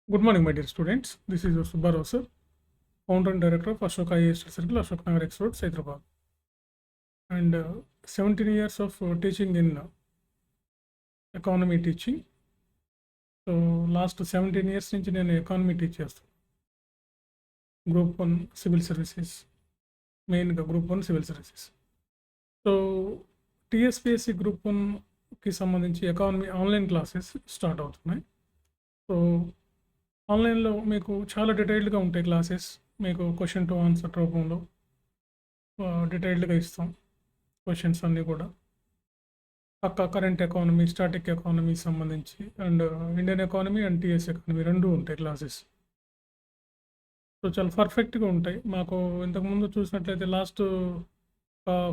Good morning, my dear students. This is your Subbarao sir, founder and director of Ashoka IAS Circle, Ashok Nagar X Road, Hyderabad. And 17 years of teaching in economy teaching. So, last 17 years నుంచి నేను economy teach చేస్తాను. Group 1 civil services, మెయిన్గా group 1 civil services. So, TSPSC group 1కి సంబంధించి economy online classes start అవుతున్నాయి. So, ఆన్లైన్లో మీకు చాలా డీటెయిల్డ్గా ఉంటాయి క్లాసెస్. మీకు క్వశ్చన్ టు ఆన్సర్ రూపంలో డీటెయిల్డ్గా ఇస్తాం క్వశ్చన్స్ అన్నీ కూడా. పక్కా కరెంట్ ఎకానమీ, స్టాటిక్ ఎకానమీ సంబంధించి and Indian economy and TS economy రెండూ ఉంటాయి క్లాసెస్. సో చాలా పర్ఫెక్ట్గా ఉంటాయి. మాకు ఇంతకుముందు చూసినట్లయితే లాస్ట్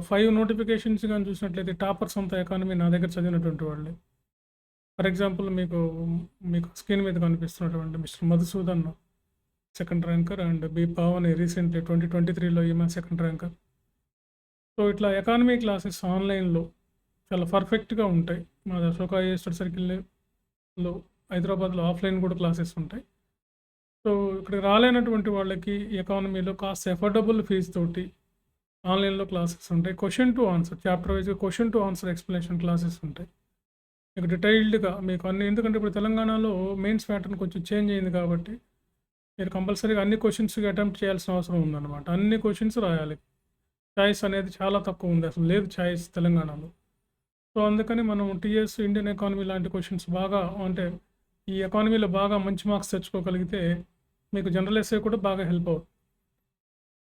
5 నోటిఫికేషన్స్ కానీ చూసినట్లయితే టాపర్స్ అంతా ఎకానమీ నా దగ్గర చదివినటువంటి వాళ్ళే. ఫర్ ఎగ్జాంపుల్ మీకు స్క్రీన్ మీద కనిపిస్తున్నటువంటి mister Madhusudan second ranker and B Pavani recently 2023లో ఈమె సెకండ్ ర్యాంకర్. సో ఇట్లా ఎకానమీ క్లాసెస్ ఆన్లైన్లో చాలా పర్ఫెక్ట్గా ఉంటాయి. మాది అశోక ఐఏఎస్ సర్కిల్లో హైదరాబాద్లో ఆఫ్లైన్ కూడా క్లాసెస్ ఉంటాయి. సో ఇక్కడికి రాలేనటువంటి వాళ్ళకి ఎకానమీలో కాస్త ఎఫోర్డబుల్ ఫీజు తోటి ఆన్లైన్లో క్లాసెస్ ఉంటాయి. క్వశ్చన్ టు ఆన్సర్ చాప్టర్ వైజ్గా question to answer explanation classes ఉంటాయి. మీకు డీటెయిల్డ్గా మీకు అన్ని, ఎందుకంటే ఇప్పుడు తెలంగాణలో మెయిన్స్ ప్యాటర్న్ కొంచెం చేంజ్ అయింది కాబట్టి మీరు కంపల్సరీగా అన్ని క్వశ్చన్స్కి అటెంప్ట్ చేయాల్సిన అవసరం ఉందన్నమాట. అన్ని క్వశ్చన్స్ రాయాలి. చాయిస్ అనేది చాలా తక్కువ ఉంది, అసలు లేదు చాయిస్ తెలంగాణలో. సో అందుకని మనం టీఎస్, ఇండియన్ ఎకానమీ లాంటి క్వశ్చన్స్ బాగా, అంటే ఈ ఎకానమీలో బాగా మంచి మార్క్స్ తెచ్చుకోగలిగితే మీకు జనరల్ ఎస్ఏ కూడా బాగా హెల్ప్ అవుతుంది.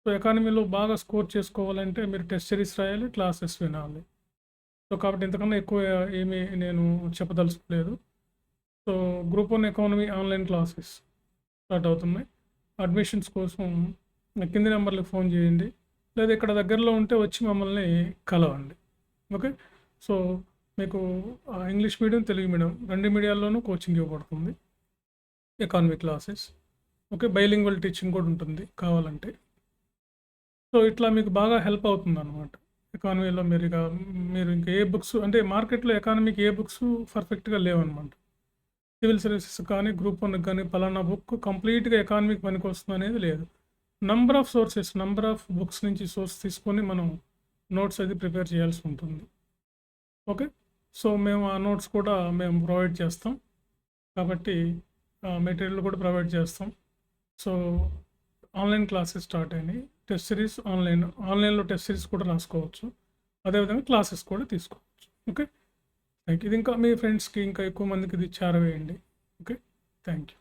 సో ఎకానమీలో బాగా స్కోర్ చేసుకోవాలంటే మీరు టెస్ట్ సిరీస్ రాయాలి, క్లాసెస్ వినాలి. సో కాబట్టి ఇంతకన్నా ఎక్కువ ఏమీ నేను చెప్పదలుచుకోలేదు. So group 1 economy online classes start అవుతున్నాయి. అడ్మిషన్స్ కోసం కింది నెంబర్లకు ఫోన్ చేయండి, లేదా ఇక్కడ దగ్గరలో ఉంటే వచ్చి మమ్మల్ని కలవండి. ఓకే. సో మీకు ఇంగ్లీష్ మీడియం, తెలుగు మీడియం రెండు మీడియాల్లోనూ కోచింగ్ ఇవ్వబడుతుంది economy classes. Okay. Bilingual teaching కూడా ఉంటుంది కావాలంటే. సో ఇట్లా మీకు బాగా హెల్ప్ అవుతుంది అన్నమాట. ఎకానమీలో మీరు ఇంకా ఏ బుక్స్, అంటే మార్కెట్లో ఎకానమీకి ఏ బుక్స్ పర్ఫెక్ట్గా లేవన్నమాట. సివిల్ సర్వీసెస్ కానీ గ్రూప్ 1 కానీ పలానా బుక్ కంప్లీట్గా ఎకానమీకి పనికి వస్తుంది అనేది లేదు. నంబర్ ఆఫ్ బుక్స్ నుంచి సోర్స్ తీసుకొని మనం నోట్స్ అది ప్రిపేర్ చేయాల్సి ఉంటుంది. ఓకే. సో మేము ఆ నోట్స్ కూడా మేము ప్రొవైడ్ చేస్తాం, కాబట్టి మెటీరియల్ కూడా ప్రొవైడ్ చేస్తాం. సో ఆన్లైన్ క్లాసెస్ స్టార్ట్ అయినాయి. టెస్ట్ సిరీస్ ఆన్లైన్లో టెస్ట్ సిరీస్ కూడా రాసుకోవచ్చు, అదేవిధంగా క్లాసెస్ కూడా తీసుకోవచ్చు. ఓకే. Thank you. ఇది ఇంకా మీ ఫ్రెండ్స్కి ఇంకా ఎక్కువ మందికి ఇది చేరవేయండి. ఓకే. Thank you.